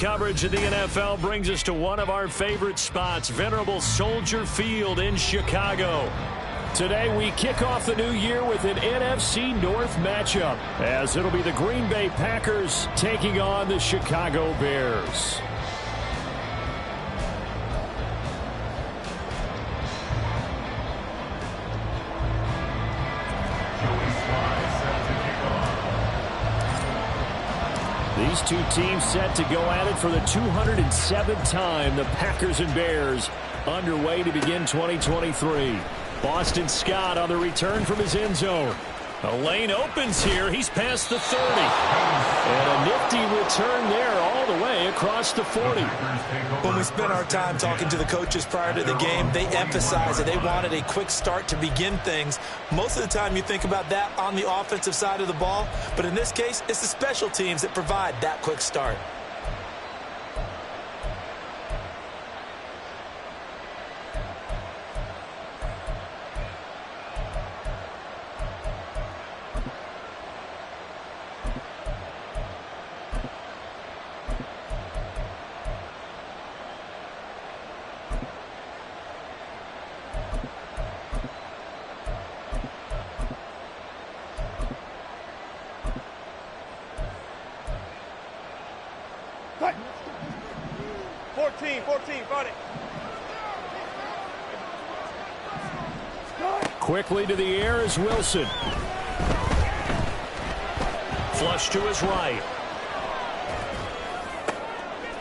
Coverage of the NFL brings us to one of our favorite spots, venerable Soldier Field in Chicago. Today we kick off the new year with an NFC North matchup, as it'll be the Green Bay Packers taking on the Chicago Bears. These two teams set to go at it for the 207th time. The Packers and Bears underway to begin 2023. Boston Scott on the return from his end zone. A lane opens here. He's past the 30. And a nifty return there all the way across the 40. When we spent our time talking to the coaches prior to the game, they emphasized that they wanted a quick start to begin things. Most of the time you think about that on the offensive side of the ball, but in this case, it's the special teams that provide that quick start. Quickly to the air is Wilson. Flush to his right.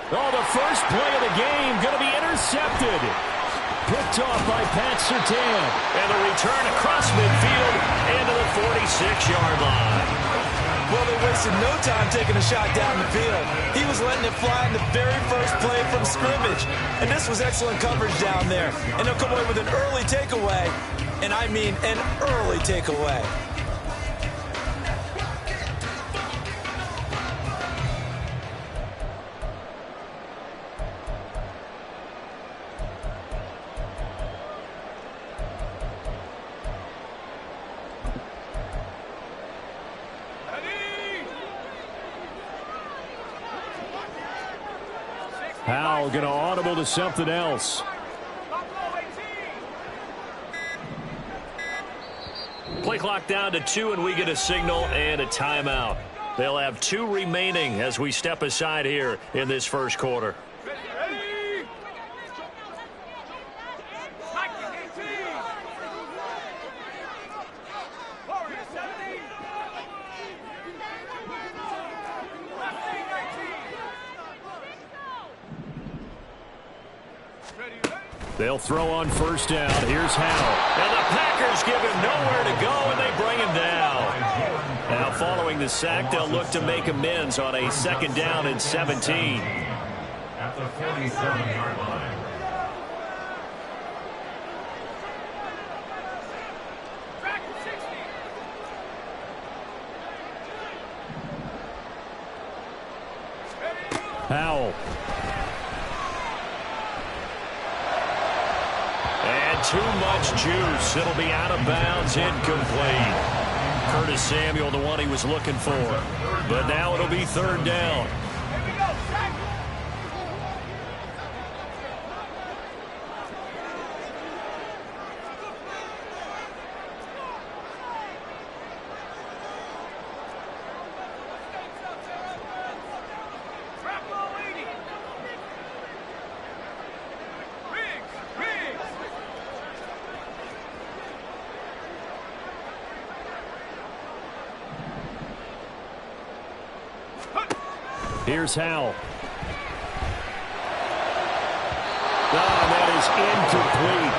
Oh, the first play of the game going to be intercepted. Picked off by Pat Surtain. And the return across midfield into the 46-yard line. Well, they wasted no time taking a shot down the field. He was letting it fly in the very first play from scrimmage. And this was excellent coverage down there. And they'll come away with an early takeaway. And I mean an early takeaway. Howell going to audible to something else. Play clock down to 2, and we get a signal and a timeout. They'll have 2 remaining as we step aside here in this first quarter. They'll throw on first down. Here's Howell. And the Packers give him nowhere to go, and they bring him down. Now, following the sack, they'll look to make amends on a second down and 17. At the 47-yard line. Howell. Too much juice. It'll be out of bounds, incomplete. Curtis Samuel, the one he was looking for. But now it'll be third down. Here's Howell. That is incomplete.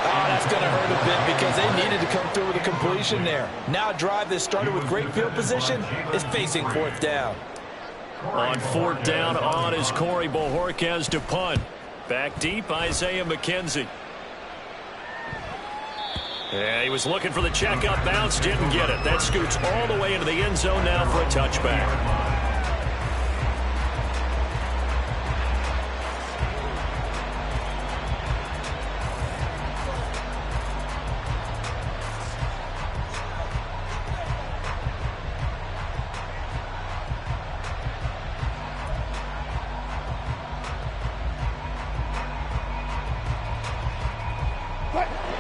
Oh, that's going to hurt a bit because they needed to come through with a completion there. Now a drive that started with great field position is facing fourth down. On fourth down on is Corey Bojorquez to punt. Back deep, Isaiah McKenzie. Yeah, he was looking for the checkout bounce, didn't get it. That scoots all the way into the end zone now for a touchback.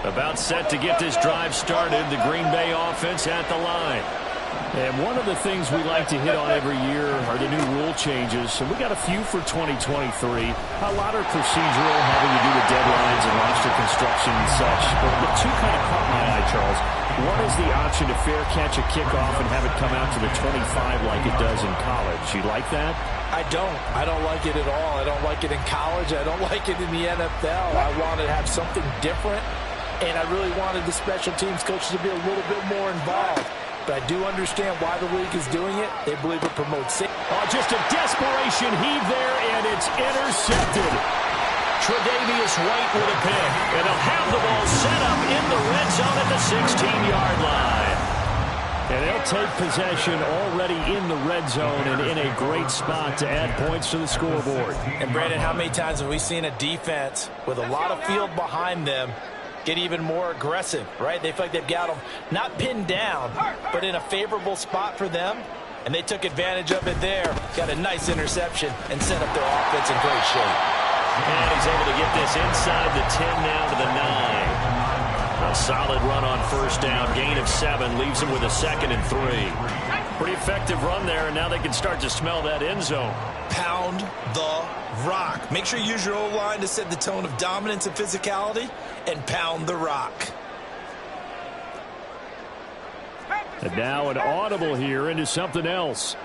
About set to get this drive started, the Green Bay offense at the line. And one of the things we like to hit on every year are the new rule changes. So we got a few for 2023. A lot are procedural, having to do with deadlines and roster construction and such. But the two kind of caught my eye, Charles. One is the option to fair catch a kickoff and have it come out to the 25 like it does in college. You like that? I don't like it at all. I don't like it in college. I don't like it in the NFL. I want to have something different, and I really wanted the special teams coaches to be a little bit more involved. But I do understand why the league is doing it. They believe it promotes safety. Oh, just a desperation heave there, and it's intercepted. Tre'Davious White with a pick, and they'll have the ball set up in the red zone at the 16-yard line. And they'll take possession already in the red zone and in a great spot to add points to the scoreboard. And, Brandon, how many times have we seen a defense with a lot of field behind them get even more aggressive, right? They feel like they've got them not pinned down, but in a favorable spot for them, and they took advantage of it there. Got a nice interception and set up their offense in great shape. And he's able to get this inside the 10 now to the 9. A solid run on first down. Gain of 7 leaves him with a 2nd and 3. Pretty effective run there, and now they can start to smell that end zone. Pound the rock. Make sure you use your O-line to set the tone of dominance and physicality, and pound the rock. And now an audible here into something else.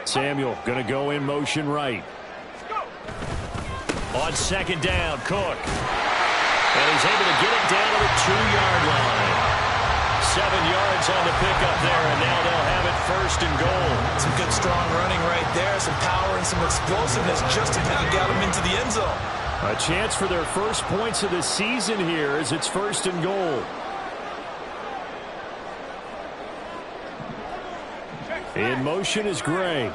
Samuel going to go in motion right. On second down, Cook. And he's able to get it down to the 2-yard line. 7 yards on the pickup there, and now they'll have it 1st and goal. Some good strong running right there, some power and some explosiveness just about got them into the end zone. A chance for their first points of the season here as it's 1st and goal. In motion is Gray.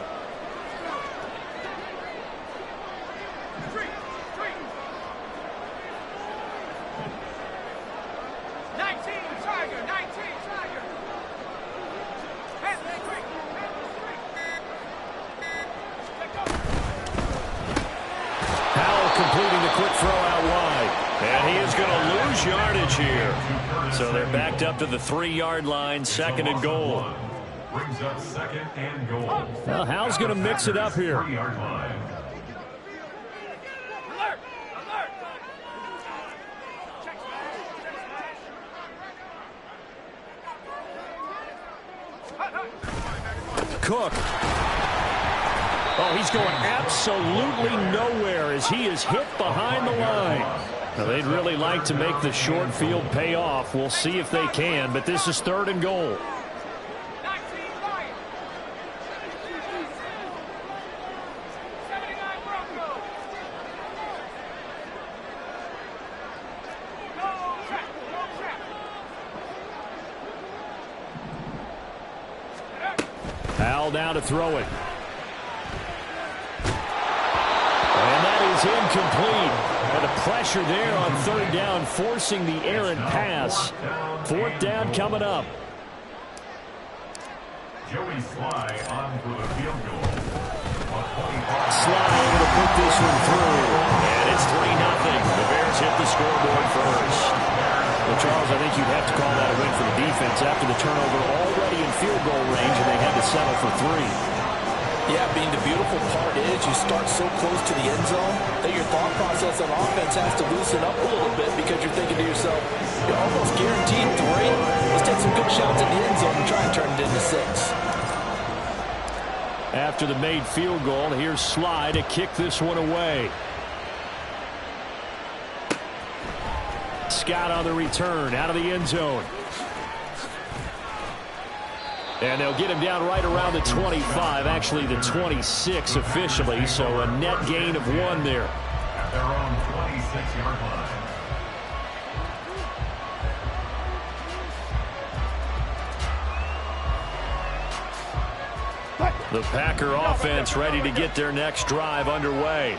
Completing the quick throw out wide. And he is going to lose yardage here. So they're backed up to the 3-yard line, 2nd and goal. Brings up 2nd and goal. Well, Hal's going to mix it up here. 3-yard line. Cook. Oh, he's going absolutely nowhere as he is hit behind the line. Now, they'd really like to make the short field pay off. We'll see if they can, but this is 3rd and goal. Hal now to throw it. And that is incomplete. And the pressure there on 3rd down, forcing the errant pass. 4th down coming up. Joey Sly on for the field goal. Sly able to put this one through. And it's 3-0. The Bears hit the scoreboard first. Well, Charles, I think you'd have to call that a win for the defense after the turnover already in field goal range, and they had to settle for 3. Yeah, being the beautiful part is you start so close to the end zone that your thought process on offense has to loosen up a little bit because you're thinking to yourself, you're almost guaranteed 3. Let's take some good shots at the end zone and try and turn it into 6. After the made field goal, here's Sly to kick this one away. Scott on the return out of the end zone. And they'll get him down right around the 25, actually the 26 officially, so a net gain of 1 there. At their own 26-yard line. The Packer offense ready to get their next drive underway.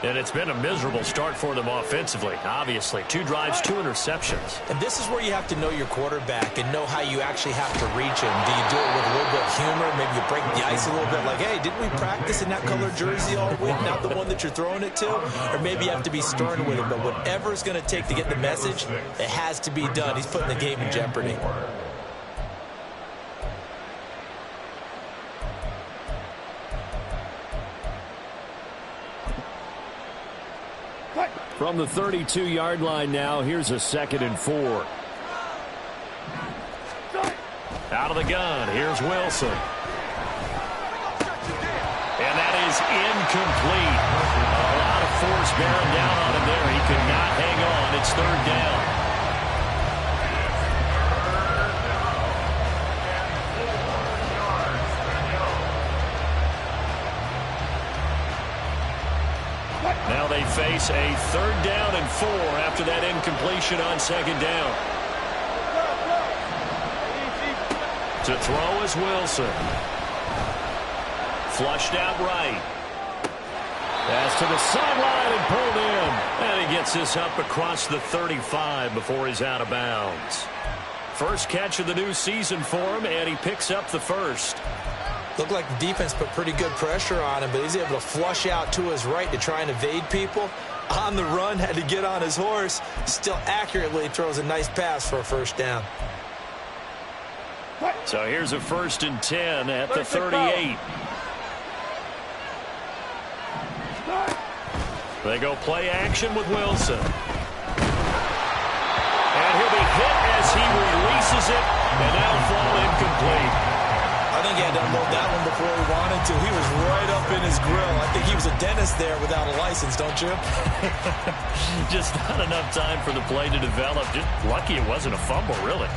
And it's been a miserable start for them offensively, obviously. 2 drives, 2 interceptions. And this is where you have to know your quarterback and know how you actually have to reach him. Do you do it with a little bit of humor. Maybe you break the ice a little bit like, hey, didn't we practice in that color jersey all week? Not the one that you're throwing it to? Or maybe you have to be stern with him. But whatever it's going to take to get the message, it has to be done. He's putting the game in jeopardy. From the 32-yard line now, here's a 2nd and 4. Out of the gun, here's Wilson. And that is incomplete. A lot of force bearing down on him there. He could not hang on. It's 3rd down. Now they face a 3rd down and 4 after that incompletion on 2nd down. To throw is Wilson. Flushed out right. Pass to the sideline and pulled in. And he gets this up across the 35 before he's out of bounds. First catch of the new season for him, and he picks up the first. Looked like the defense put pretty good pressure on him, but he's able to flush out to his right to try and evade people. On the run, had to get on his horse. Still accurately throws a nice pass for a 1st down. So here's a 1st and 10 at the 38. They go play action with Wilson. And he'll be hit as he releases it, and that'll fall incomplete. I think he had to unload that one before he wanted to. He was right up in his grill. I think he was a dentist there without a license, don't you? Just not enough time for the play to develop. Just lucky it wasn't a fumble, really.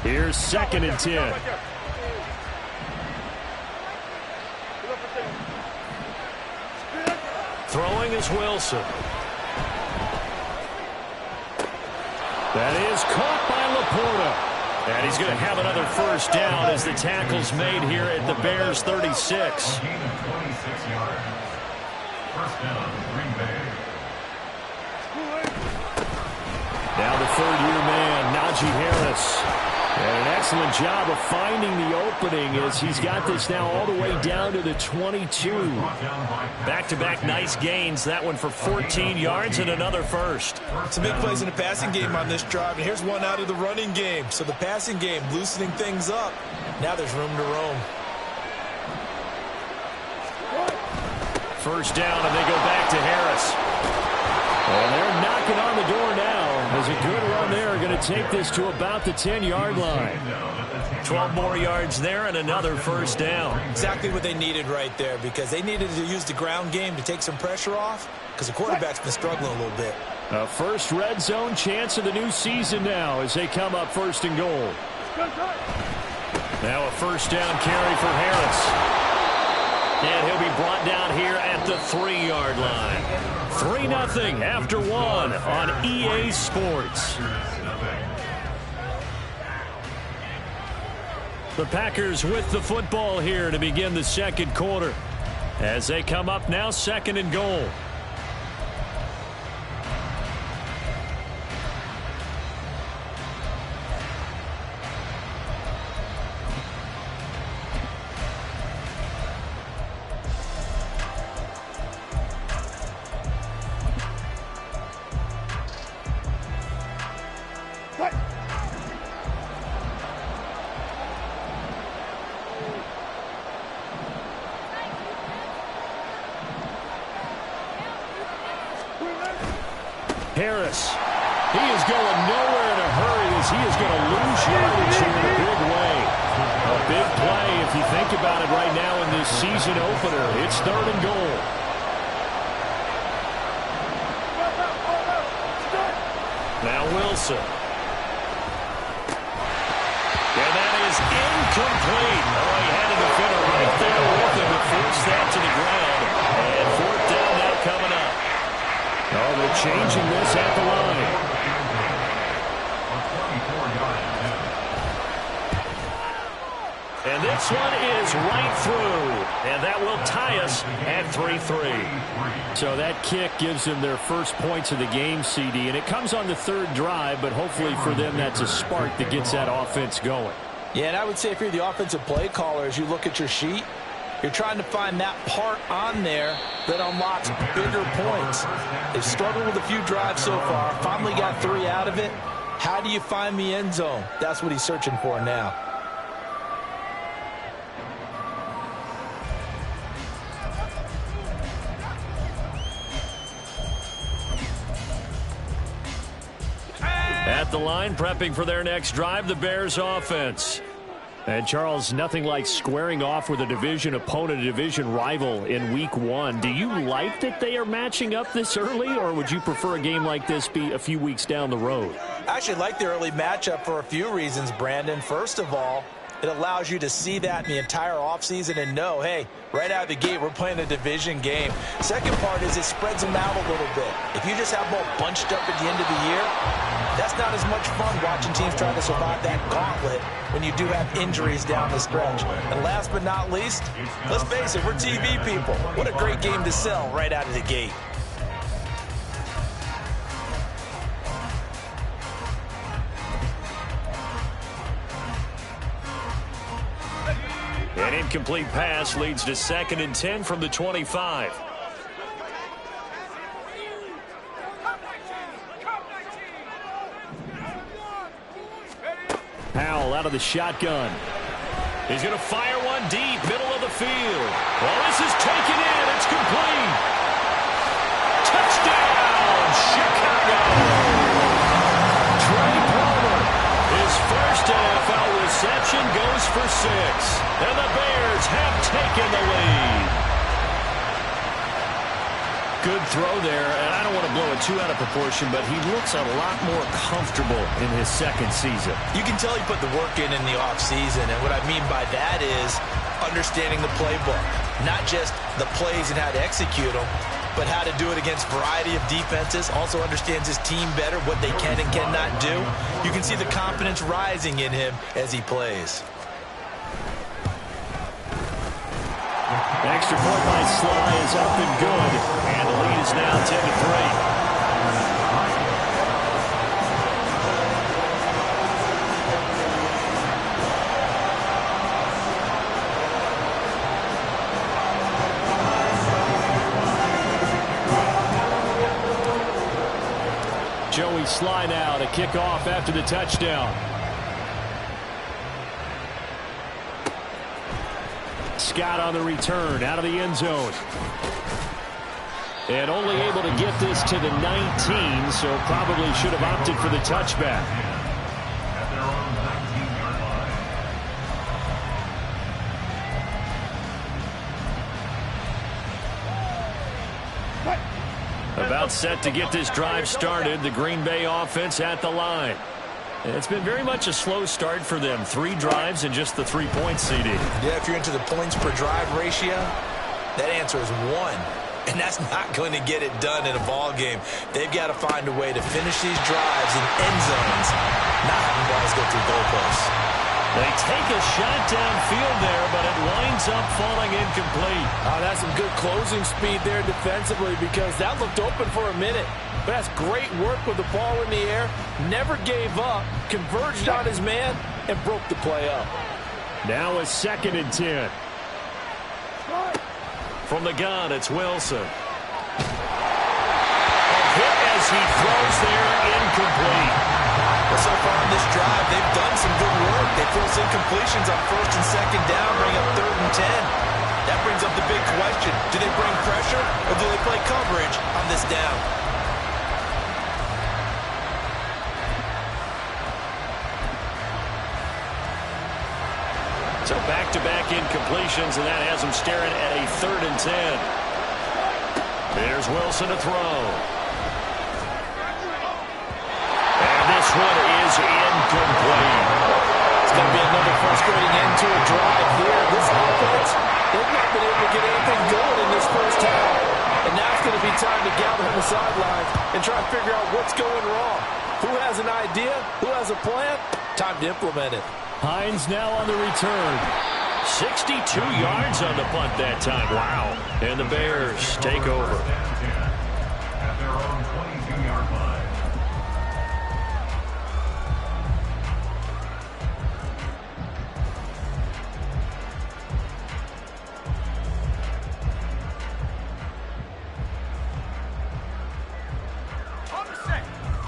Here's 2nd and 10. Throwing is Wilson. That is caught by Laporta. And he's going to have another 1st down as the tackle's made here at the Bears 36. 26 yards. 1st down, Green Bay. Now the 3rd-year man, Najee Harris. And an excellent job of finding the opening as he's got this now all the way down to the 22. Back-to-back nice gains. That one for 14 yards and another first. Some big plays in the passing game on this drive. And here's one out of the running game. So the passing game loosening things up. Now there's room to roam. 1st down, and they go back to Harris. And they're knocking on the door now. As a good run there, going to take this to about the 10-yard line. 12 more yards there and another 1st down. Exactly what they needed right there, because they needed to use the ground game to take some pressure off, because the quarterback's been struggling a little bit. A first red zone chance of the new season now as they come up 1st and goal. Now a 1st down carry for Harris. And he'll be brought down here at the 3-yard line. 3-0 after 1 on EA Sports. The Packers with the football here to begin the 2nd quarter. As they come up now 2nd and goal. Harris, he is going nowhere in a hurry as he is going to lose yardage here in a big way. A big play if you think about it right now in this season opener. It's 3rd and goal. Now Wilson. And that is incomplete. Oh, he had a defender right there with him to force that to the ground. And 4th down now coming up. Oh, they're changing this at the line. And this one is right through. And that will tie us at 3-3. So that kick gives them their first points of the game, CD. And it comes on the third drive, but hopefully for them that's a spark that gets that offense going. Yeah, and I would say if you're the offensive play caller, as you look at your sheet, you're trying to find that part on there that unlocks bigger points. They've struggled with a few drives so far, finally got 3 out of it. How do you find the end zone? That's what he's searching for now. At the line, prepping for their next drive, the Bears offense. And, Charles, nothing like squaring off with a division opponent, a division rival in Week 1. Do you like that they are matching up this early, or would you prefer a game like this be a few weeks down the road? I actually like the early matchup for a few reasons, Brandon. First of all, it allows you to see that in the entire offseason and know, hey, right out of the gate, we're playing a division game. Second part is it spreads them out a little bit. If you just have them all bunched up at the end of the year, that's not as much fun watching teams try to survive that gauntlet when you do have injuries down the stretch. And last but not least, let's face it, we're TV people. What a great game to sell right out of the gate. An incomplete pass leads to 2nd and 10 from the 25. Powell out of the shotgun. He's going to fire one deep, middle of the field. Well, this is taken in. It's complete. Touchdown, Chicago. Trey Palmer, his first NFL reception goes for 6. And the Bears have taken the lead. Good throw there, and I don't want to blow it too out of proportion, but he looks a lot more comfortable in his second season. You can tell he put the work in the offseason, and what I mean by that is understanding the playbook. Not just the plays and how to execute them, but how to do it against a variety of defenses. Also understands his team better, what they can and cannot do. You can see the confidence rising in him as he plays. Extra point by Sly is up and good, and the lead is now 10-3. Joey Sly now to kick off after the touchdown. Scott on the return out of the end zone. And only able to get this to the 19, so probably should have opted for the touchback. At their own 19-yard line. About set to get this drive started, the Green Bay offense at the line. It's been very much a slow start for them. 3 drives and just the 3 points, CD. Yeah, if you're into the points per drive ratio, that answer is 1. And that's not going to get it done in a ball game. They've got to find a way to finish these drives in end zones, not having balls go through goalposts. They take a shot downfield there, but it winds up falling incomplete. Oh, that's some good closing speed there defensively, because that looked open for a minute. But that's great work with the ball in the air. Never gave up, converged on his man, and broke the play up. Now a 2nd and 10. From the gun, it's Wilson. A hit as he throws there, incomplete. Well, so far on this drive, they've done some good work. They force incompletions on 1st and 2nd down, bring up 3rd and 10. That brings up the big question. Do they bring pressure, or do they play coverage on this down? So back-to-back incompletions, and that has them staring at a 3rd and 10. There's Wilson to throw. And this one is incomplete. It's going to be another frustrating end to a drive here. This offense, they've not been able to get anything going in this first half. And now it's going to be time to gather on the sidelines and try to figure out what's going wrong. Who has an idea? Who has a plan? Time to implement it. Hines now on the return. 62 yards on the punt that time. Wow. And the Bears take over. At their own 22-yard line.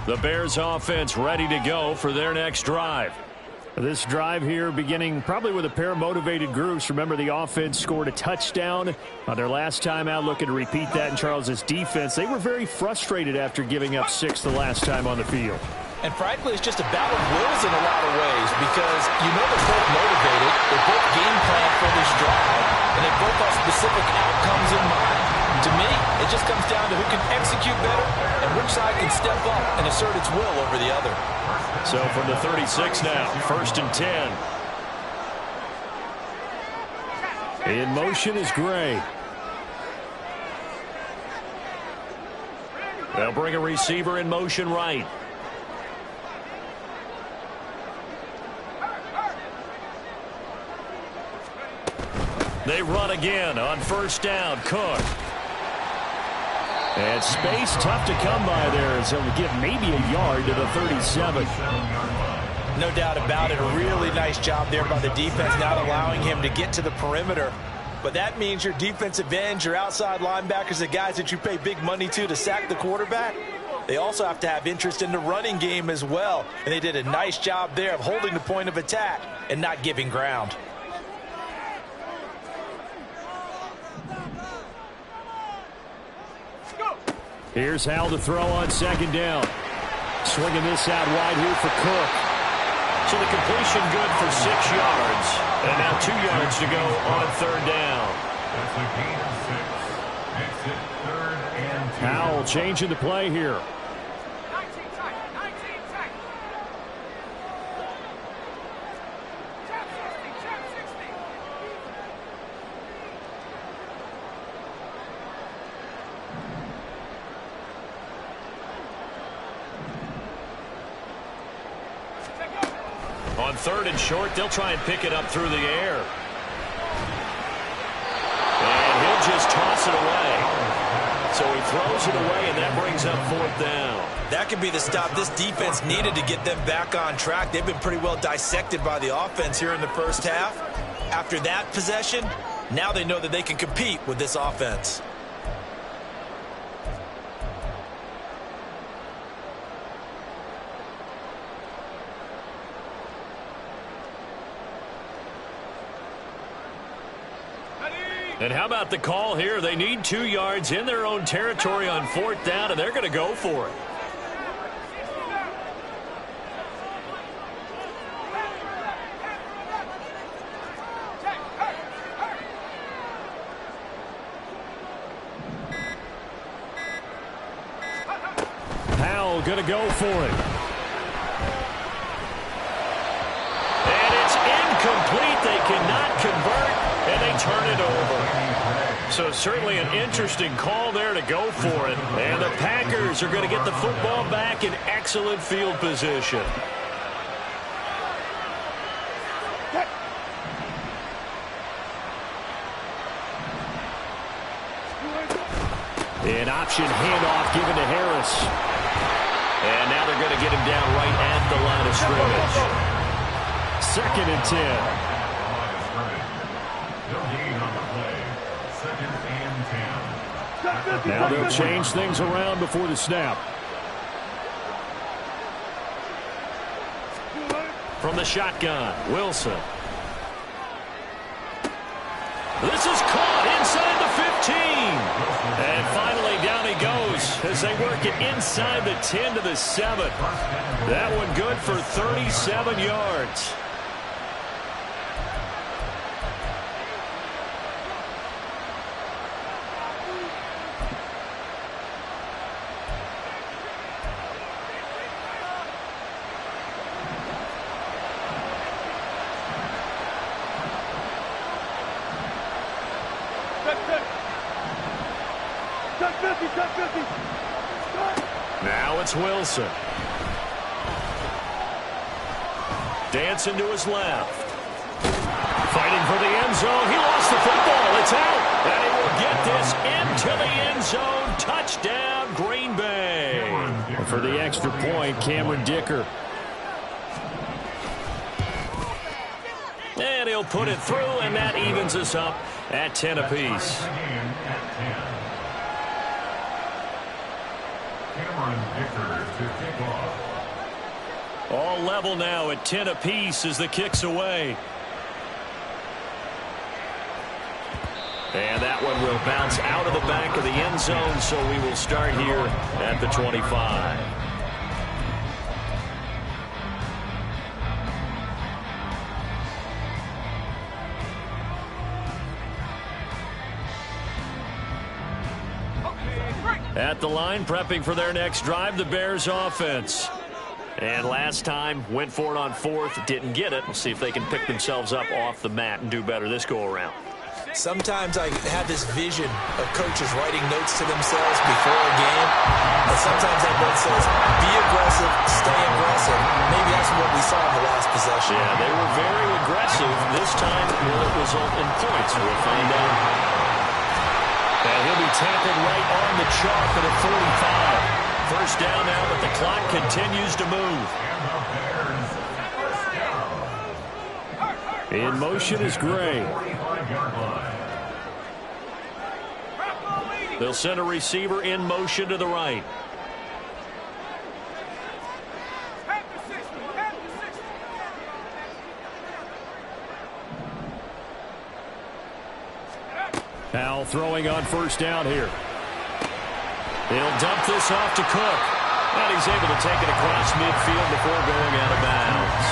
The Bears offense ready to go for their next drive. This drive here beginning probably with a pair of motivated groups. Remember, the offense scored a touchdown on their last time out, looking to repeat that in Charles's defense. They were very frustrated after giving up 6 the last time on the field. And frankly, it's just a battle of wills in a lot of ways because you know they're both motivated. They both game plan for this drive, and they both have specific outcomes in mind. To me, it just comes down to who can execute better and which side can step up and assert its will over the other. So from the 36 now, 1st and 10. In motion is Gray. They'll bring a receiver in motion right. They run again on 1st down. Cook. And space tough to come by there, so we give maybe a yard to the 37. No doubt about it. A really nice job there by the defense, not allowing him to get to the perimeter. But that means your defensive ends, your outside linebackers, the guys that you pay big money to sack the quarterback, they also have to have interest in the running game as well. And they did a nice job there of holding the point of attack and not giving ground. Here's Howell to throw on 2nd down. Swinging this out wide here for Cook. So the completion good for 6 yards. And now 2 yards to go on 3rd down. That's a gain of 6. Makes it 3rd and 2. Howell changing the play here. On 3rd and short, they'll try and pick it up through the air. And he'll just toss it away. So he throws it away, and that brings up 4th down. That could be the stop this defense needed to get them back on track. They've been pretty well dissected by the offense here in the first half. After that possession, now they know that they can compete with this offense. And how about the call here? They need 2 yards in their own territory on 4th down, and they're going to go for it. Howell going to go for it. And it's incomplete. They cannot convert, and they turn it over. So certainly an interesting call there to go for it. And the Packers are going to get the football back in excellent field position. An option handoff given to Harris. And now they're going to get him down right at the line of scrimmage. 2nd and 10. Now they'll change things around before the snap. From the shotgun, Wilson. This is caught inside the 15. And finally down he goes as they work it inside the 10 to the 7. That one good for 37 yards. Now it's Wilson. Dancing to his left. Fighting for the end zone. He lost the football. It's out. And he will get this into the end zone. Touchdown, Green Bay. And for the extra point, Cameron Dicker. And he'll put it through, and that evens us up at 10 apiece. Cameron Dicker to kick off. All level now at 10 apiece as the kick's away. And that one will bounce out of the back of the end zone, so we will start here at the 25. At the line, prepping for their next drive, the Bears offense. And last time, went for it on fourth, didn't get it. We'll see if they can pick themselves up off the mat and do better this go-around. Sometimes I have this vision of coaches writing notes to themselves before a game. And sometimes that note says, be aggressive, stay aggressive. Maybe that's what we saw in the last possession. Yeah, they were very aggressive. This time, will it result in points? We'll find out. And he'll be tackled right on the chalk at a 45. First down now, but the clock continues to move. In motion is Gray. They'll send a receiver in motion to the right. Now throwing on first down here. He'll dump this off to Cook. And he's able to take it across midfield before going out of bounds.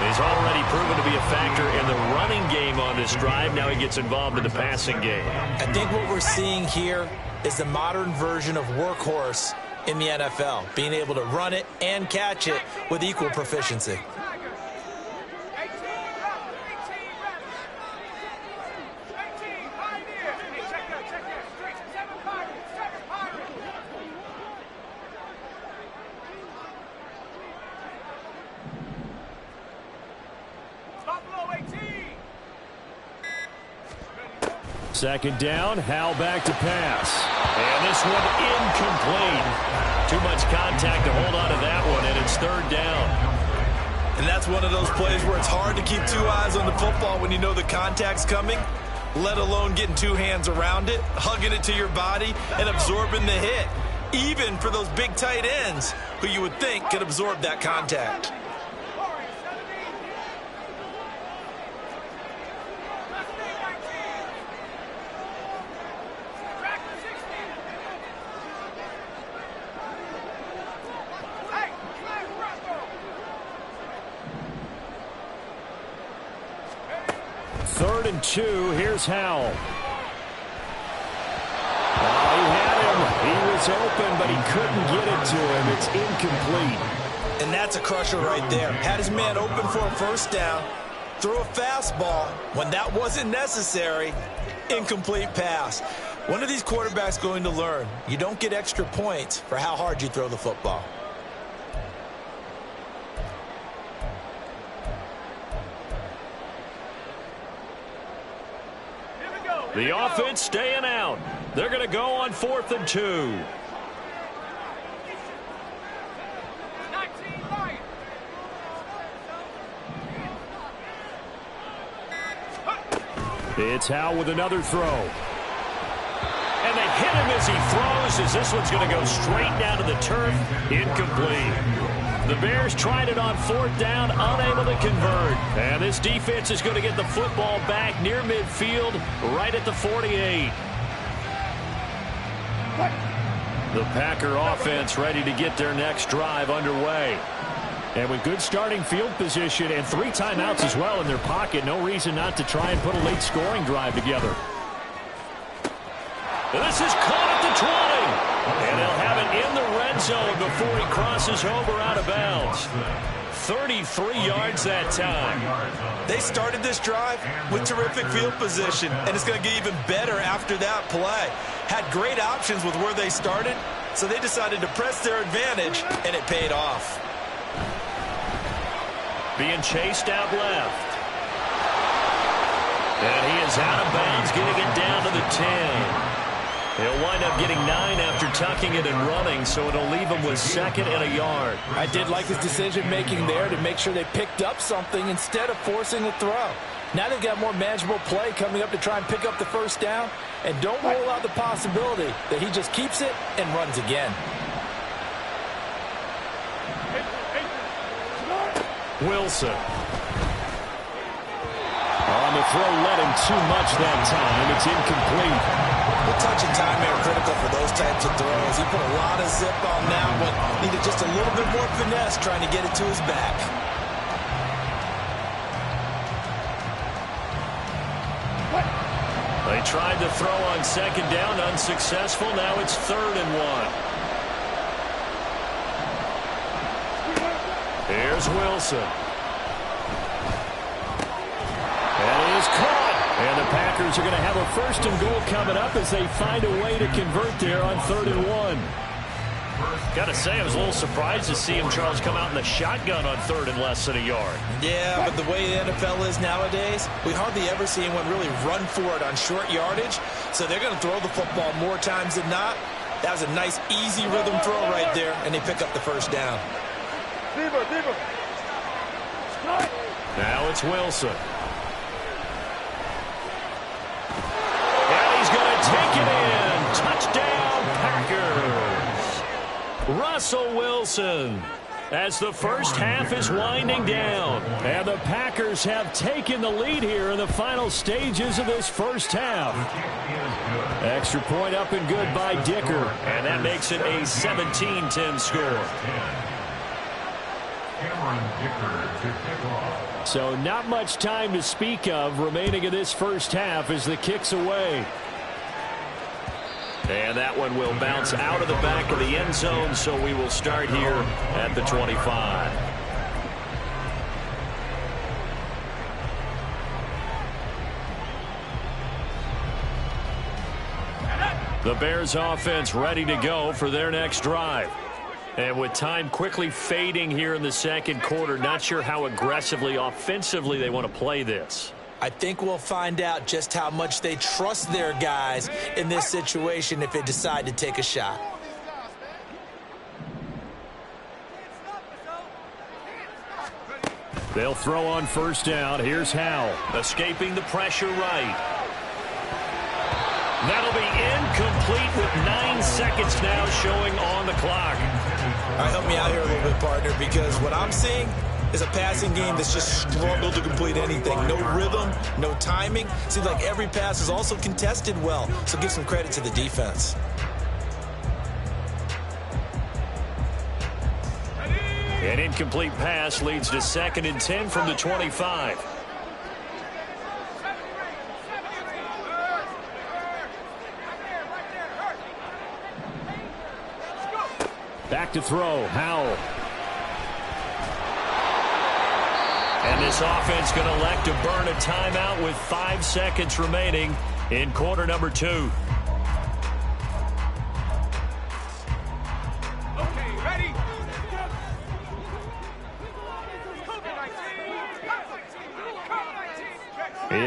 He's already proven to be a factor in the running game on this drive. Now he gets involved in the passing game. I think what we're seeing here is the modern version of workhorse in the NFL, being able to run it and catch it with equal proficiency. Second down, Howell back to pass. And this one incomplete. Too much contact to hold on to that one, and it's third down. And that's one of those plays where it's hard to keep two eyes on the football when you know the contact's coming, let alone getting two hands around it, hugging it to your body, and absorbing the hit. Even for those big tight ends who you would think could absorb that contact. Third and 2, here's Howell. Oh, he had him. He was open, but he couldn't get it to him. It's incomplete. And that's a crusher right there. Had his man open for a first down, threw a fastball when that wasn't necessary, incomplete pass. One of these quarterbacks going to learn, you don't get extra points for how hard you throw the football. The offense staying out. They're going to go on 4th and 2. It's Howell with another throw. And they hit him as he throws, as this one's going to go straight down to the turf. Incomplete. The Bears tried it on 4th down, unable to convert. And this defense is going to get the football back near midfield, right at the 48. The Packer offense ready to get their next drive underway. And with good starting field position and 3 timeouts as well in their pocket, no reason not to try and put a late scoring drive together. This is caught at the 20. And they'll have it in the red zone before he crosses over out of bounds. 33 yards that time. They started this drive with terrific field position, and it's going to get even better after that play. Had great options with where they started, so they decided to press their advantage, and it paid off. Being chased out left. And he is out of bounds, getting it down to the 10. He'll wind up getting 9 after tucking it and running, so it'll leave him with 2nd and a yard. I did like his decision-making there to make sure they picked up something instead of forcing a throw. Now they've got more manageable play coming up to try and pick up the first down, and don't rule out the possibility that he just keeps it and runs again. Wilson. On the throw, led him too much that time. It's incomplete. The touch and time are critical for those types of throws. He put a lot of zip on that one. Needed just a little bit more finesse trying to get it to his back. They tried to throw on 2nd down, unsuccessful. Now it's 3rd and 1. Here's Wilson. And he is caught. And the Packers are going to have a 1st and goal coming up as they find a way to convert there on 3rd and 1. Got to say, I was a little surprised to see him, Charles, come out in the shotgun on 3rd and less than a yard. Yeah, but the way the NFL is nowadays, we hardly ever see anyone really run for it on short yardage. So they're going to throw the football more times than not. That was a nice, easy rhythm throw right there, and they pick up the 1st down. Now it's Wilson. And he's going to take it in. Touchdown, Packers. Russell Wilson. As the first half is winding down. And the Packers have taken the lead here in the final stages of this first half. Extra point up and good by Dicker. And that makes it a 17-10 score. So not much time to speak of remaining in this first half as the kick's away. And that one will bounce out of the back of the end zone, so we will start here at the 25. The Bears offense ready to go for their next drive. And with time quickly fading here in the second quarter, not sure how aggressively, offensively they want to play this. I think we'll find out just how much they trust their guys in this situation if they decide to take a shot. They'll throw on 1st down. Here's Howell. Escaping the pressure right. That'll be incomplete with 9 seconds now showing on the clock. All right, help me out here a little bit, partner, because what I'm seeing is a passing game that's just struggled to complete anything. No rhythm, no timing. Seems like every pass is also contested well, so give some credit to the defense. An incomplete pass leads to 2nd and 10 from the 25. Back to throw, Howell. And this offense going to elect to burn a timeout with 5 seconds remaining in quarter number 2. Okay, ready?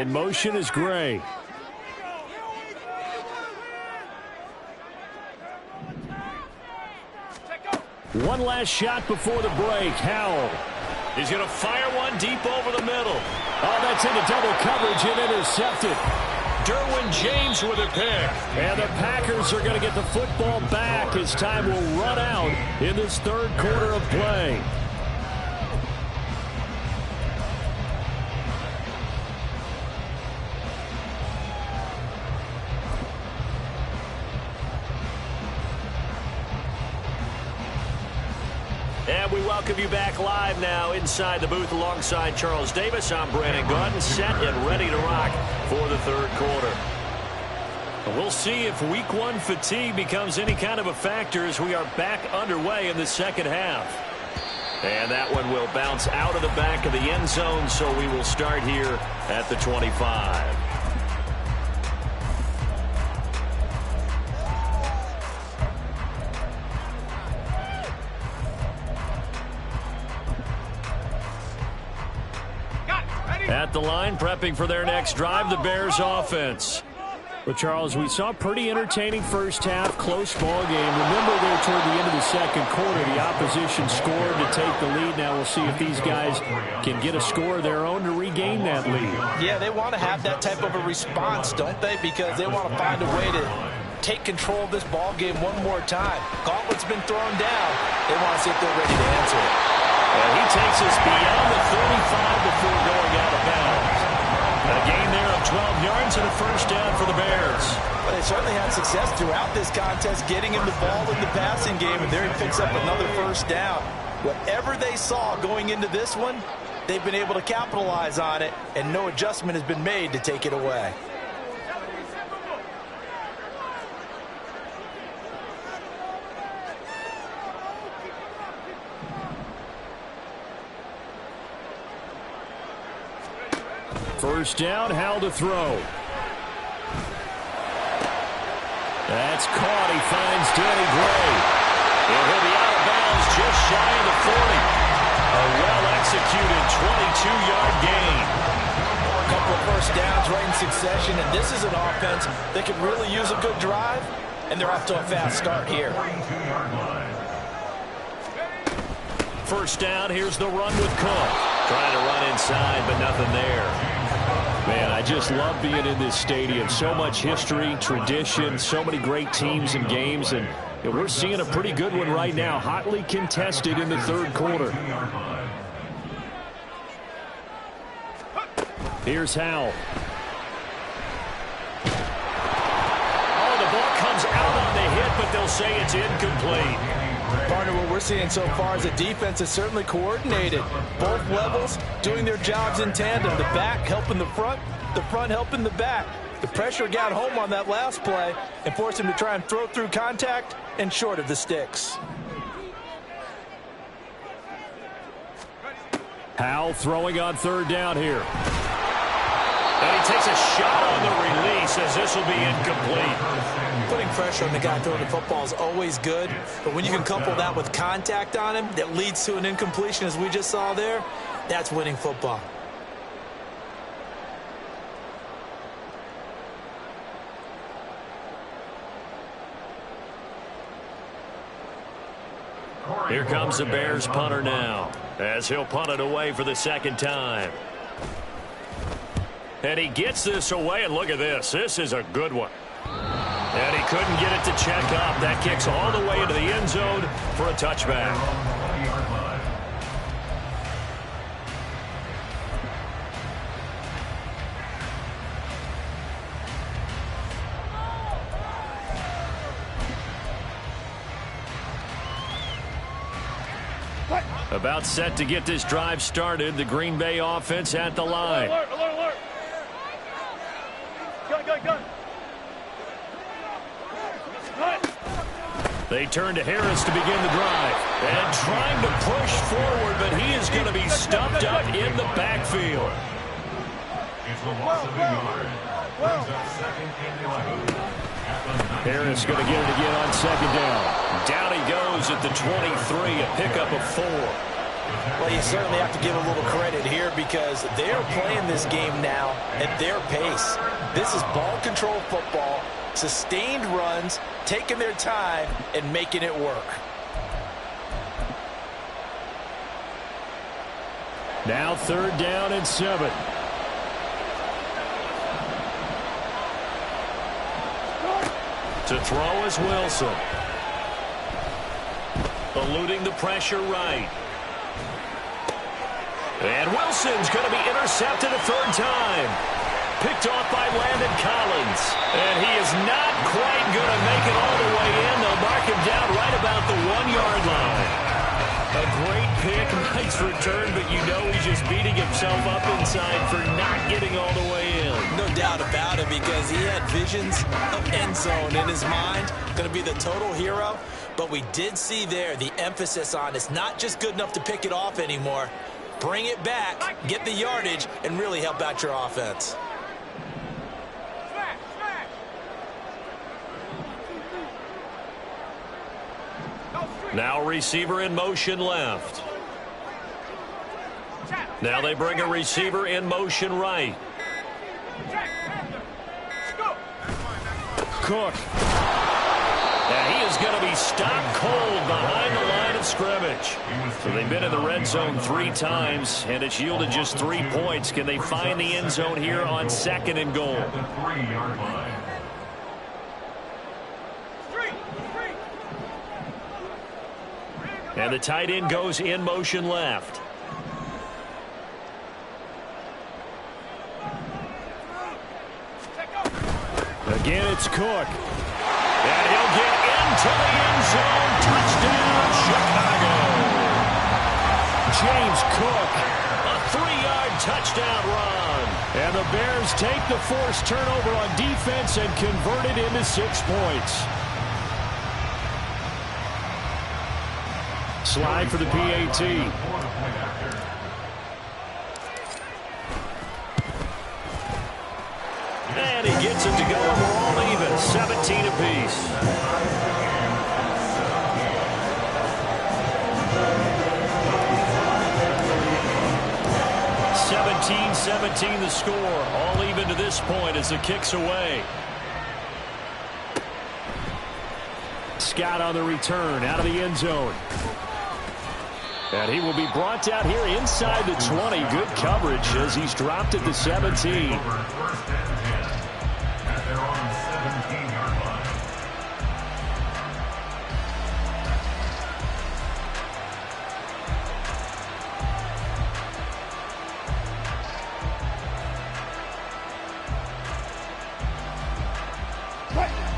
In motion is Gray. One last shot before the break. Howell. He's going to fire one deep over the middle. Oh, that's into double coverage and intercepted. Derwin James with a pick. And the Packers are going to get the football back as time will run out in this 3rd quarter of play. And we welcome you back live now inside the booth alongside Charles Davis. I'm Brandon Gaudin, set and ready to rock for the 3rd quarter. We'll see if week 1 fatigue becomes any kind of a factor as we are back underway in the second half. And that one will bounce out of the back of the end zone, so we will start here at the 25. Got it. Ready? At the line, prepping for their next drive, the Bears offense. Well, Charles, we saw a pretty entertaining first half, close ball game. Remember there toward the end of the second quarter, the opposition scored to take the lead. Now we'll see if these guys can get a score of their own to regain that lead. Yeah, they want to have that type of a response, don't they? Because they want to find a way to take control of this ball game one more time. Gauntlet's been thrown down. They want to see if they're ready to answer it. And he takes us beyond the 35 before going out of bounds. A gain there of 12 yards and a first down for the Bears. But they certainly had success throughout this contest getting him the ball in the passing game, and there he picks up another first down. Whatever they saw going into this one, they've been able to capitalize on it, and no adjustment has been made to take it away. First down, Howell to throw. That's caught. He finds Danny Gray. And he'll be out of bounds just shy of the 40. A well-executed 22-yard gain. A couple of first downs right in succession, and this is an offense that could really use a good drive, and they're off to a fast start here. First down, here's the run with Cook. Trying to run inside, but nothing there. Man, I just love being in this stadium. So much history, tradition, so many great teams and games, and we're seeing a pretty good one right now, hotly contested in the third quarter. Here's Howell. Oh, the ball comes out on the hit, but they'll say it's incomplete. Partner, what we're seeing so far is the defense is certainly coordinated. Both levels doing their jobs in tandem. The back helping the front helping the back. The pressure got home on that last play and forced him to try and throw through contact and short of the sticks. Howell throwing on third down here. And he takes a shot on the release as this will be incomplete. Putting pressure on the guy throwing the football is always good, but when you can couple that with contact on him that leads to an incompletion as we just saw there, that's winning football. Here comes the Bears punter now, as he'll punt it away for the second time. And he gets this away, and look at this. This is a good one. And he couldn't get it to check up. That kicks all the way into the end zone for a touchback. About set to get this drive started. The Green Bay offense at the line. Alert, alert, alert. Gun. They turn to Harris to begin the drive. And trying to push forward, but he is going to be stuffed up in the backfield. It's the loss of a yard. Brings up second and 11. Harris going to get it again on second down. Down he goes at the 23, a pickup of 4. Well, you certainly have to give a little credit here because they're playing this game now at their pace. This is ball control football, sustained runs, taking their time, and making it work. Now third down and 7. To throw is Wilson. Eluding the pressure right. And Wilson's going to be intercepted a third time. Picked off by Landon Collins. And he is not quite going to make it all the way in. They'll mark him down right about the 1-yard line. A great pick, nice return, but you know he's just beating himself up inside for not getting all the way in. No doubt about it because he had visions of end zone in his mind. Going to be the total hero. But we did see there the emphasis on it's not just good enough to pick it off anymore. Bring it back, get the yardage, and really help out your offense. Now receiver in motion left. Now they bring a receiver in motion right. Cook. And he is going to be stopped cold behind the line of scrimmage. So they've been in the red zone 3 times, and it's yielded just 3 points. Can they find the end zone here on 2nd and goal? At the 3-yard line. And the tight end goes in motion left. Again, it's Cook. And he'll get into the end zone. Touchdown, Chicago. James Cook. A 3-yard touchdown run. And the Bears take the forced turnover on defense and convert it into 6 points. Slide for the PAT. And he gets it to go, and we're all even. 17 apiece. (17-17) the score. All even to this point as the kick's away. Scott on the return out of the end zone. And he will be brought down here inside the 20. Good coverage as he's dropped at the 17. First and 10 at their own 17-yard line.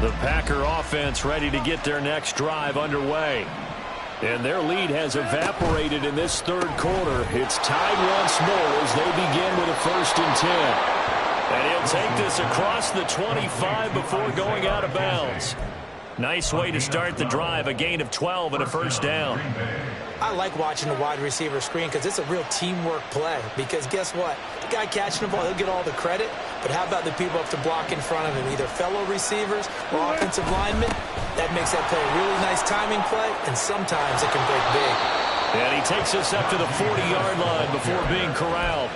The Packer offense ready to get their next drive underway. And their lead has evaporated in this 3rd quarter. It's tied once more as they begin with a 1st and 10. And he'll take this across the 25 before going out of bounds. Nice way to start the drive, a gain of 12 and a 1st down. I like watching the wide receiver screen because it's a real teamwork play. Because guess what? The guy catching the ball, he'll get all the credit. But how about the people up to block in front of him, either fellow receivers or offensive linemen? That makes that play a really nice timing play, and sometimes it can break big. And he takes us up to the 40-yard line before being corralled.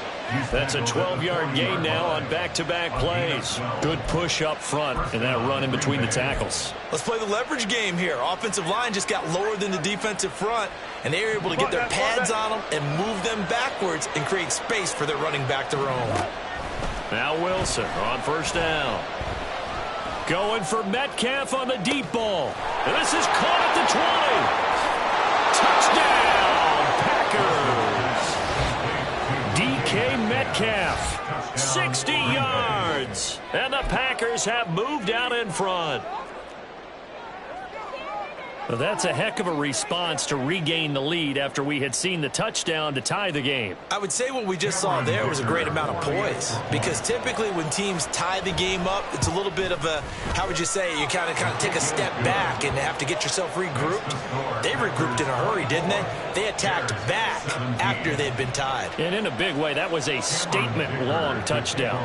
That's a 12-yard gain now on back-to-back plays. Good push up front and that run in between the tackles. Let's play the leverage game here. Offensive line just got lower than the defensive front, and they were able to get their pads on them and move them backwards and create space for their running back to roam. Now Wilson on 1st down. Going for Metcalf on the deep ball. And this is caught at the 20. Touchdown, Packers. DK Metcalf, 60 yards. And the Packers have moved out in front. Well, that's a heck of a response to regain the lead after we had seen the touchdown to tie the game. I would say what we just saw there was a great amount of poise, because typically when teams tie the game up, it's a little bit of a, how would you say, you kind of take a step back and have to get yourself regrouped. They regrouped in a hurry, didn't they? They attacked back after they'd been tied. And in a big way, that was a statement-long touchdown.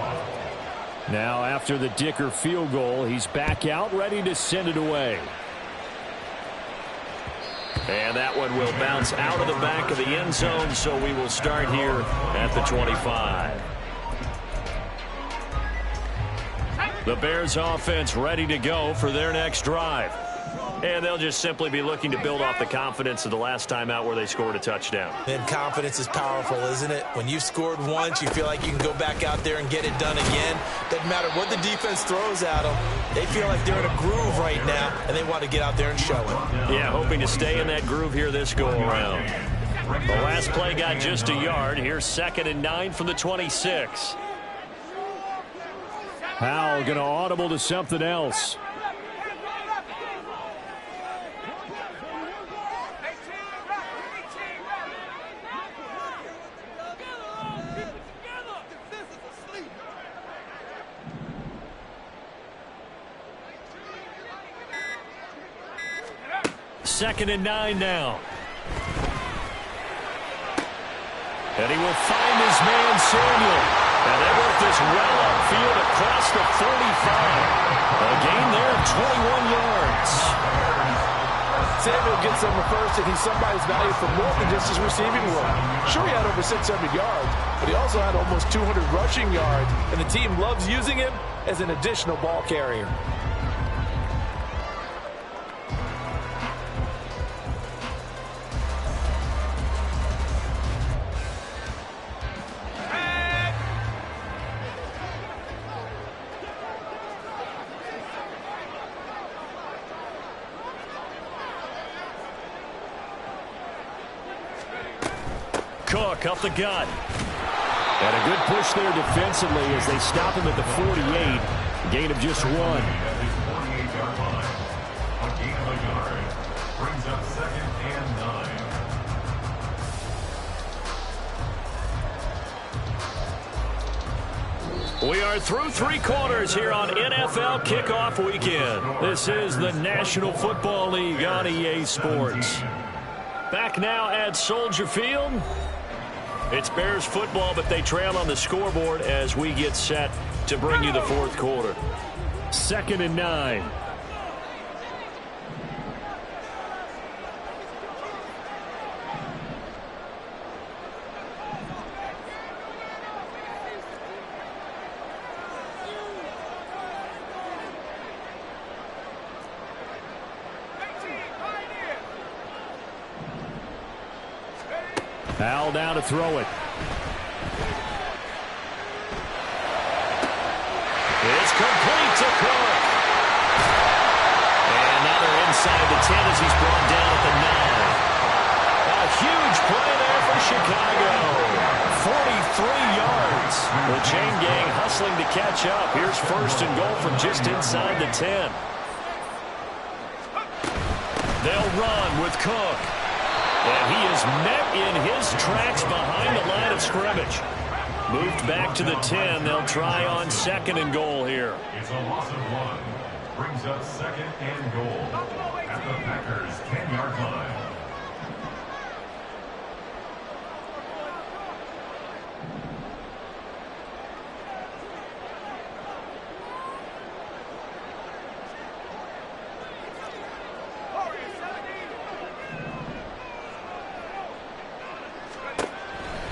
Now after the Dicker field goal, he's back out, ready to send it away. And that one will bounce out of the back of the end zone, so we will start here at the 25. The Bears offense ready to go for their next drive. And they'll just simply be looking to build off the confidence of the last time out where they scored a touchdown. And confidence is powerful, isn't it? When you've scored once, you feel like you can go back out there and get it done again. Doesn't matter what the defense throws at them. They feel like they're in a groove right now, and they want to get out there and show it. Yeah, hoping to stay in that groove here this go-around. The last play got just a yard. Here's 2nd and 9 from the 26. Howell going to audible to something else. Second and 9 now. And he will find his man Samuel. And they work this well upfield across the 45. A gain there of 21 yards. Samuel gets them first, and he's somebody's value for more than just his receiving work. Sure, he had over 600 yards, but he also had almost 200 rushing yards, and the team loves using him as an additional ball carrier. Cook up the gut. And a good push there defensively as they stop him at the 48. Gain of just 1. At his 48-yard line. A gain of a yard. Brings up 2nd and 9. We are through 3 quarters here on NFL Kickoff Weekend. This is the National Football League on EA Sports. Back now at Soldier Field. It's Bears football, but they trail on the scoreboard as we get set to bring you the 4th quarter. 2nd and 9. Al down to throw it. It's complete to Cook. And now they're inside the 10 as he's brought down at the 9. A huge play there for Chicago. 43 yards. The chain gang hustling to catch up. Here's 1st and goal from just inside the 10. They'll run with Cook. And he is met in his tracks behind the line of scrimmage. Moved back to the 10. They'll try on 2nd and goal here. It's a loss of 1. Brings up 2nd and goal at the Packers' 10-yard line.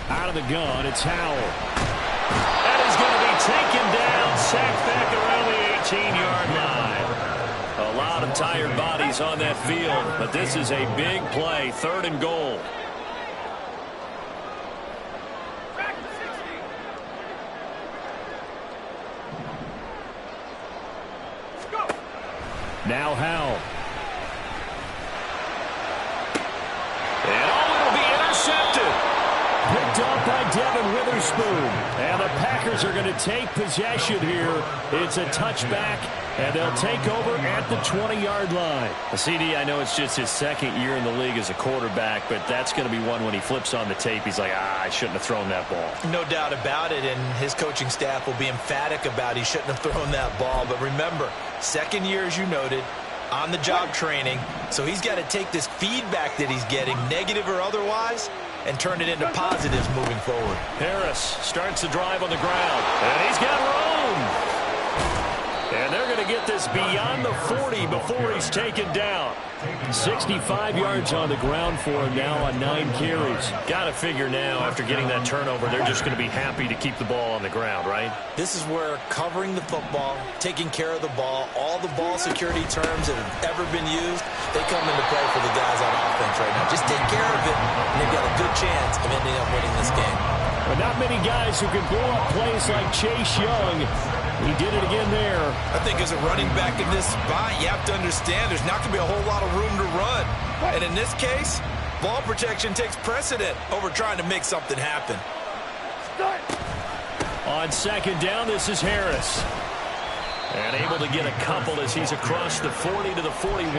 Out of the gun, it's Howell. That is going to be taken down, sacked back around the 18-yard line. A lot of tired bodies on that field, but this is a big play, 3rd and goal. Now Howell. And it'll be intercepted. Picked up by Devin Witherspoon. And the Packers are going to take possession here. It's a touchback, and they'll take over at the 20-yard line. CD, I know it's just his 2nd year in the league as a quarterback, but that's going to be one when he flips on the tape. He's like, I shouldn't have thrown that ball. No doubt about it, and his coaching staff will be emphatic about he shouldn't have thrown that ball. But remember, 2nd year, as you noted, on-the-job training, so he's got to take this feedback that he's getting, negative or otherwise, and turn it into positives moving forward. Harris starts the drive on the ground, and he's got room. And they're going to get this beyond the 40 before he's taken down. 65 yards on the ground for him now on 9 carries. Got to figure now, after getting that turnover, they're just going to be happy to keep the ball on the ground, right? This is where covering the football, taking care of the ball, all the ball security terms that have ever been used, they come into play for the guys on offense right now. Just take care of it, and they've got a good chance of ending up winning this game. But not many guys who can blow up plays like Chase Young. He did it again there. I think as a running back in this spot, you have to understand there's not going to be a whole lot of room to run. And in this case, ball protection takes precedent over trying to make something happen. On 2nd down, this is Harris. And able to get a couple as he's across the 40 to the 41.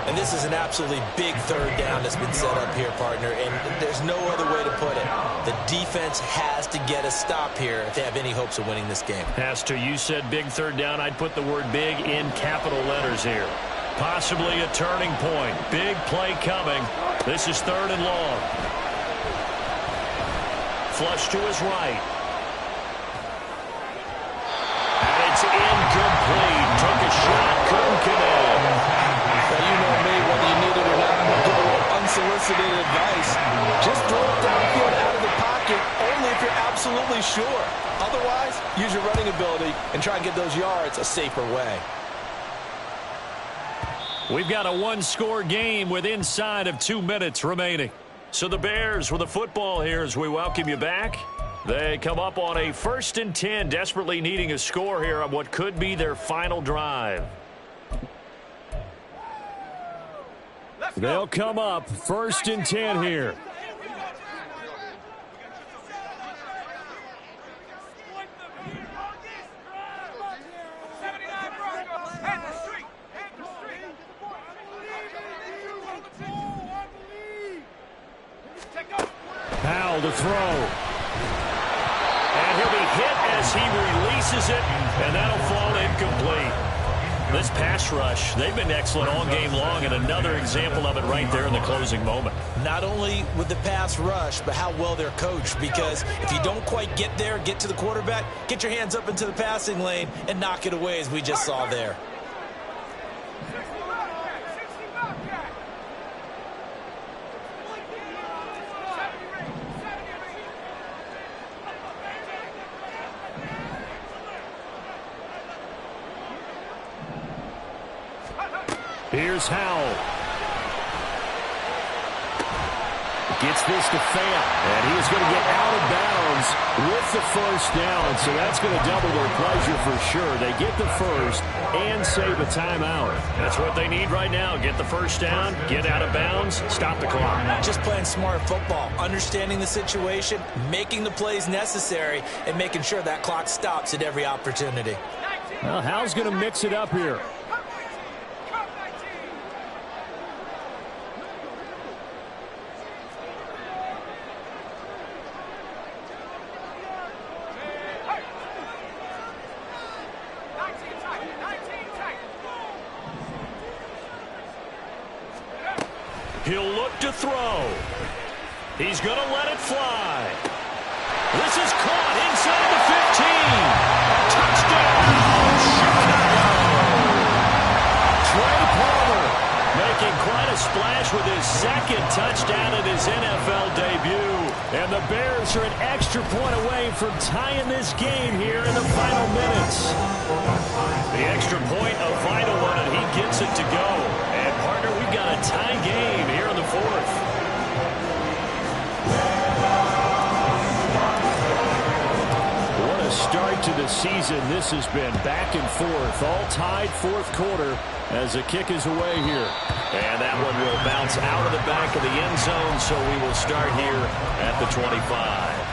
And this is an absolutely big 3rd down that's been set up here, partner, and there's no other way to put it. The defense has to get a stop here if they have any hopes of winning this game. Has to. You said big 3rd down. I'd put the word big in capital letters here. Possibly a turning point. Big play coming. This is 3rd and long. Flush to his right. And it's incomplete. Took a shot, couldn't connect. Now, you know me, whether Absolutely sure. Otherwise, use your running ability and try and get those yards a safer way. We've got a one-score game with inside of 2 minutes remaining. So the Bears with the football here as we welcome you back. They come up on a 1st and 10, desperately needing a score here on what could be their final drive. They'll come up 1st and 10 here. Powell to throw. And he'll be hit as he releases it, and that'll fall incomplete. This pass rush, they've been excellent all game long, and another example of it right there in the closing moment. Not only with the pass rush, but how well they're coached, because if you don't quite get there, get to the quarterback, get your hands up into the passing lane and knock it away as we just saw there. Here's Howell. Gets this to Fant, and he is going to get out of bounds with the first down, so that's going to double their pleasure for sure. They get the first and save a timeout. That's what they need right now. Get the first down, get out of bounds, stop the clock. Just playing smart football, understanding the situation, making the plays necessary, and making sure that clock stops at every opportunity. Well, Howell's going to mix it up here. He'll look to throw. He's going to let it fly. This is caught inside the 15. Touchdown, Chicago. Trey Palmer making quite a splash with his second touchdown in his NFL debut. And the Bears are an extra point away from tying this game here in the final minutes. The extra point, a vital one, and he gets it to go. And partner, we've got a tie game here in the 4th. What a start to the season this has been. Back and forth, all tied 4th quarter as the kick is away here. And that one will bounce out of the back of the end zone, so we will start here at the 25.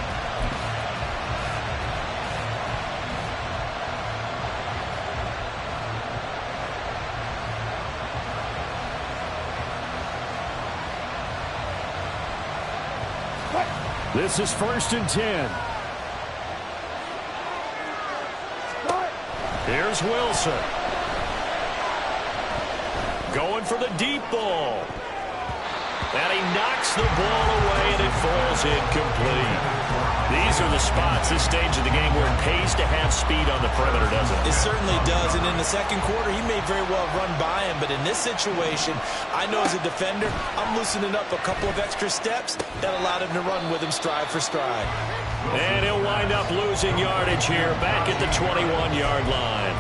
This is 1st and 10. Here's Wilson. Going for the deep ball. And he knocks the ball away, and it falls incomplete. These are the spots, this stage of the game, where it pays to have speed on the perimeter, doesn't it? It certainly does, and in the second quarter, he may very well run by him, but in this situation, I know as a defender, I'm loosening up a couple of extra steps that allowed him to run with him stride for stride. And he'll wind up losing yardage here, back at the 21-yard line.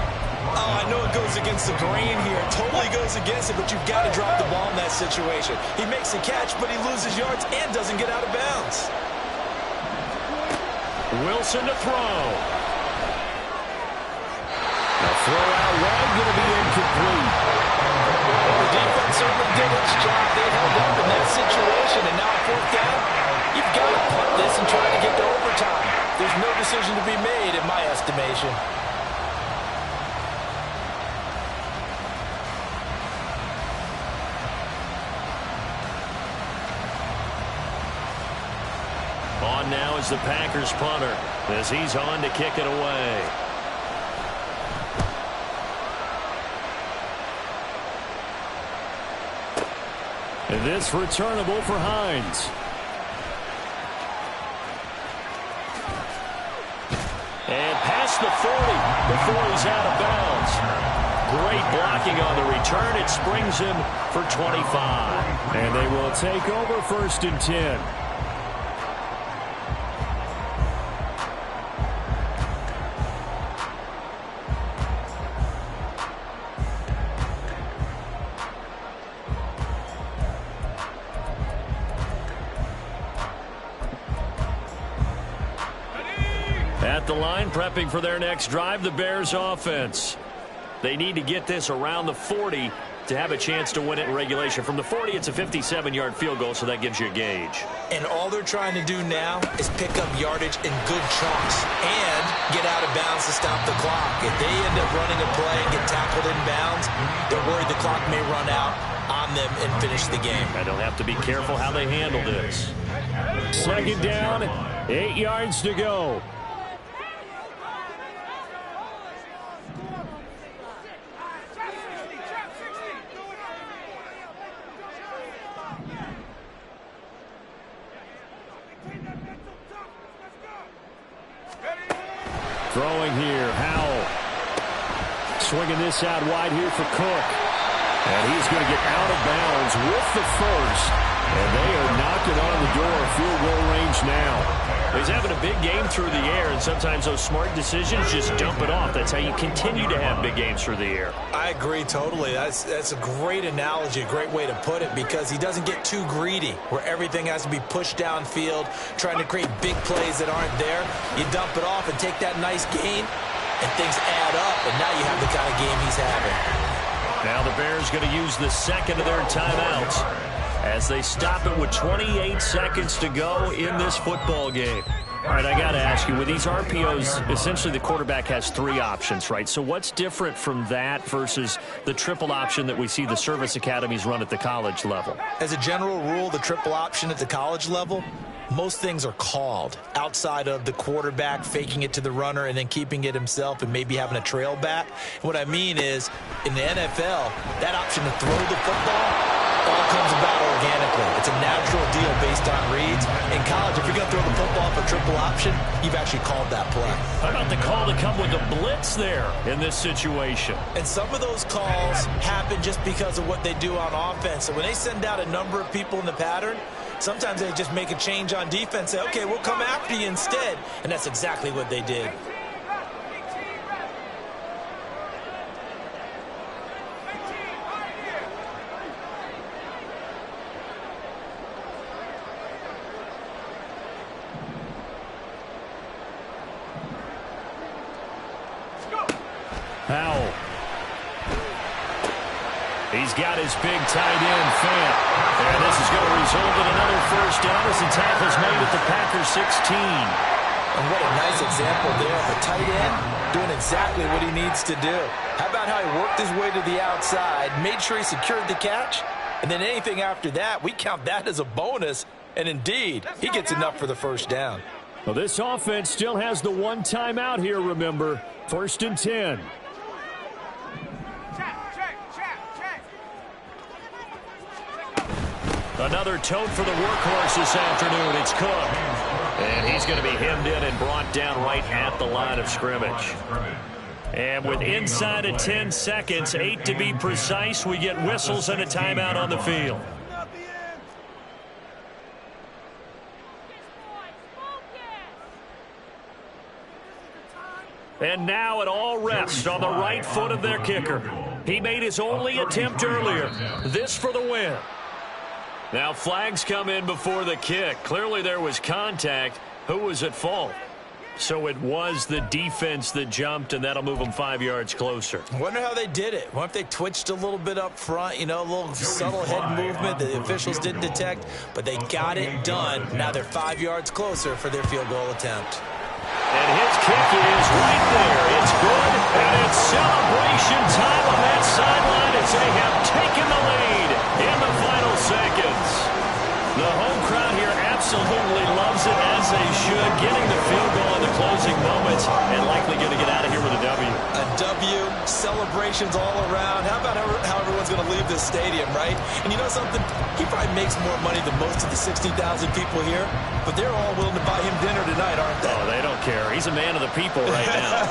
Oh, I know it goes against the grain here. It totally goes against it, but you've got to drop the ball in that situation. He makes a catch, but he loses yards and doesn't get out of bounds. Wilson to throw. The throw out wide going to be incomplete. Well, the defense certainly did its job. They held up in that situation, and now 4th down, you've got to punt this and try to get to overtime. There's no decision to be made in my estimation. On now is the Packers punter as he's on to kick it away. And this returnable for Hines. And past the 40 before he's out of bounds. Great blocking on the return. It springs him for 25. And they will take over 1st and 10. At the line, prepping for their next drive, the Bears offense. They need to get this around the 40 to have a chance to win it in regulation. From the 40, it's a 57-yard field goal, so that gives you a gauge. And all they're trying to do now is pick up yardage in good chunks and get out of bounds to stop the clock. If they end up running a play and get tackled in bounds, they're worried the clock may run out on them and finish the game. And they'll have to be careful how they handle this. Second down, 8 yards to go. Throwing here, Howell. Swinging this out wide here for Cook. And he's going to get out of bounds with the first. And they are knocking on the door, field goal range now. He's having a big game through the air, and sometimes those smart decisions just dump it off. That's how you continue to have big games through the air. I agree totally. That's a great analogy, a great way to put it, because he doesn't get too greedy where everything has to be pushed downfield, trying to create big plays that aren't there. You dump it off and take that nice gain, and things add up, and now you have the kind of game he's having. Now the Bears going to use the second of their timeouts as they stop it with 28 seconds to go in this football game. All right, I got to ask you, with these RPOs, essentially the quarterback has 3 options, right? So what's different from that versus the triple option that we see the service academies run at the college level? As a general rule, the triple option at the college level, most things are called outside of the quarterback faking it to the runner and then keeping it himself and maybe having a trail back. And what I mean is, in the NFL, that option to throw the football all comes about organically. It's a natural deal based on reads. In college, if you're going to throw the football for triple option, you've actually called that play. How about the call to come with the blitz there in this situation? And some of those calls happen just because of what they do on offense. So when they send out a number of people in the pattern, sometimes they just make a change on defense, say, okay, we'll come after you instead. And that's exactly what they did. Howell. He's got his big tight end, Fant. And this is going to result in another first down as the tackle's made at the Packers 16. And what a nice example there of a tight end doing exactly what he needs to do. How about how he worked his way to the outside, made sure he secured the catch, and then anything after that, we count that as a bonus. And indeed, he gets enough for the first down. Well, this offense still has the one timeout here, remember. 1st and 10. Another tote for the workhorse this afternoon. It's Cook. And he's going to be hemmed in and brought down right at the line of scrimmage. And with inside of 10 seconds, 8 to be precise, we get whistles and a timeout on the field. And now it all rests on the right foot of their kicker. He made his only attempt earlier. This for the win. Now flags come in before the kick. Clearly there was contact. Who was at fault? So it was the defense that jumped, and that'll move them 5 yards closer. I wonder how they did it. What if they twitched a little bit up front, you know, a little subtle head movement that the officials didn't detect, but they got it done. Now they're 5 yards closer for their field goal attempt. And his kick is right there. It's good, and it's celebration time on that sideline as they have taken the lead in the final seconds. The home crowd here absolutely loves it, as they should, getting the field goal in the closing moments and likely going to get out of here with a W. A W, celebrations all around. How about how everyone's going to leave this stadium, right? And you know something? He probably makes more money than most of the 60,000 people here, but they're all willing to buy him dinner tonight, aren't they? Oh, they don't care. He's a man of the people right now.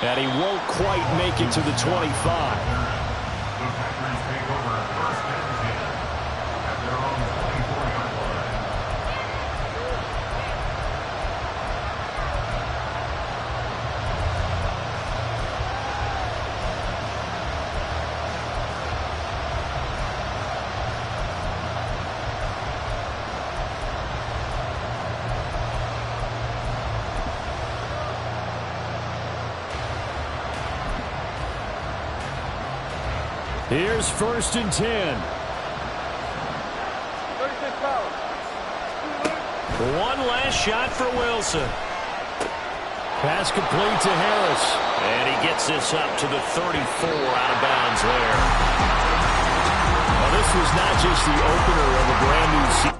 And he won't quite make it to the 25. Here's 1st and 10. One last shot for Wilson. Pass complete to Harris. And he gets this up to the 34 out of bounds there. Well, this was not just the opener of a brand new season.